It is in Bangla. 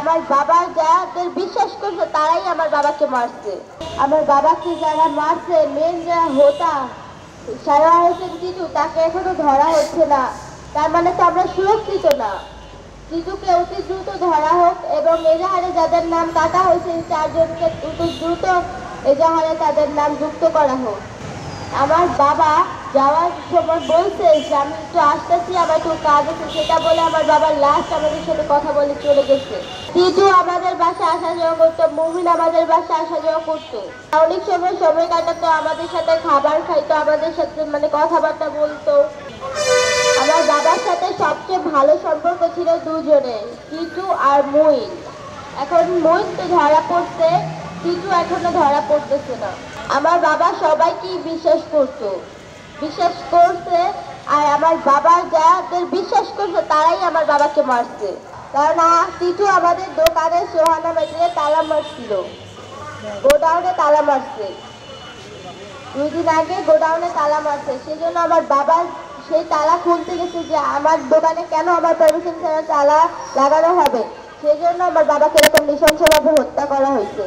আমার বাবা যাদের বিশ্বাস করছে তারাই আমার বাবাকে মারছে। আমার বাবাকে যারা মারছে, মেন যারা হোতা সারোয়ার হোসেন টিটু, তাকে এখনো ধরা হচ্ছে না। তার মানে তো আমরা সুরক্ষিত না। টিটুকে অতি দ্রুত ধরা হোক এবং এজাহারে যাদের নাম কাটা হয়েছে চারজনকে অতি দ্রুত এজাহারে তাদের নাম যুক্ত করা হোক। আমার বাবা যাওয়ার সময় বলছে যে আমি একটু আসতেছি, আমার একটু কাজ আছে, সেটা বলে আমার বাবার লাস্ট আমাদের সাথে কথা বলে চলে গেছে। টিটু আমাদের বাসায় আসা যাওয়া করতো, মুমিন আমাদের বাসায় আসা যাওয়া করতো, অনেক সময় কাটাতো, আমাদের সাথে খাবার খাইতো, আমাদের সাথে মানে কথাবার্তা বলতো। আমার বাবার সাথে সবচেয়ে ভালো সম্পর্ক ছিল দুজনের, টিটু আর মুইন। এখন মুইন তো ধরা পড়ছে, টিটু এখনো ধরা পড়তেছে না। আমার বাবা সবাইকে বিশ্বাস করছে, আর আমার বাবা যাদের বিশ্বাস করছে তারাই আমার বাবাকে মারছে। কারণ টিটু আমাদের দোকানে সোহানা মেডিলে তালা মারছিল, গোডাউনে তালা মারছে, 2 দিন আগে গোডাউনে তালা মারছে। সেজন্য আমার বাবা সেই তালা খুলতে গেছে যে আমার দোকানে কেন আমার পারমিশন ছাড়া তালা লাগানো হবে, সেজন্য আমার বাবাকে এরকম নৃশংসভাবে হত্যা করা হয়েছে।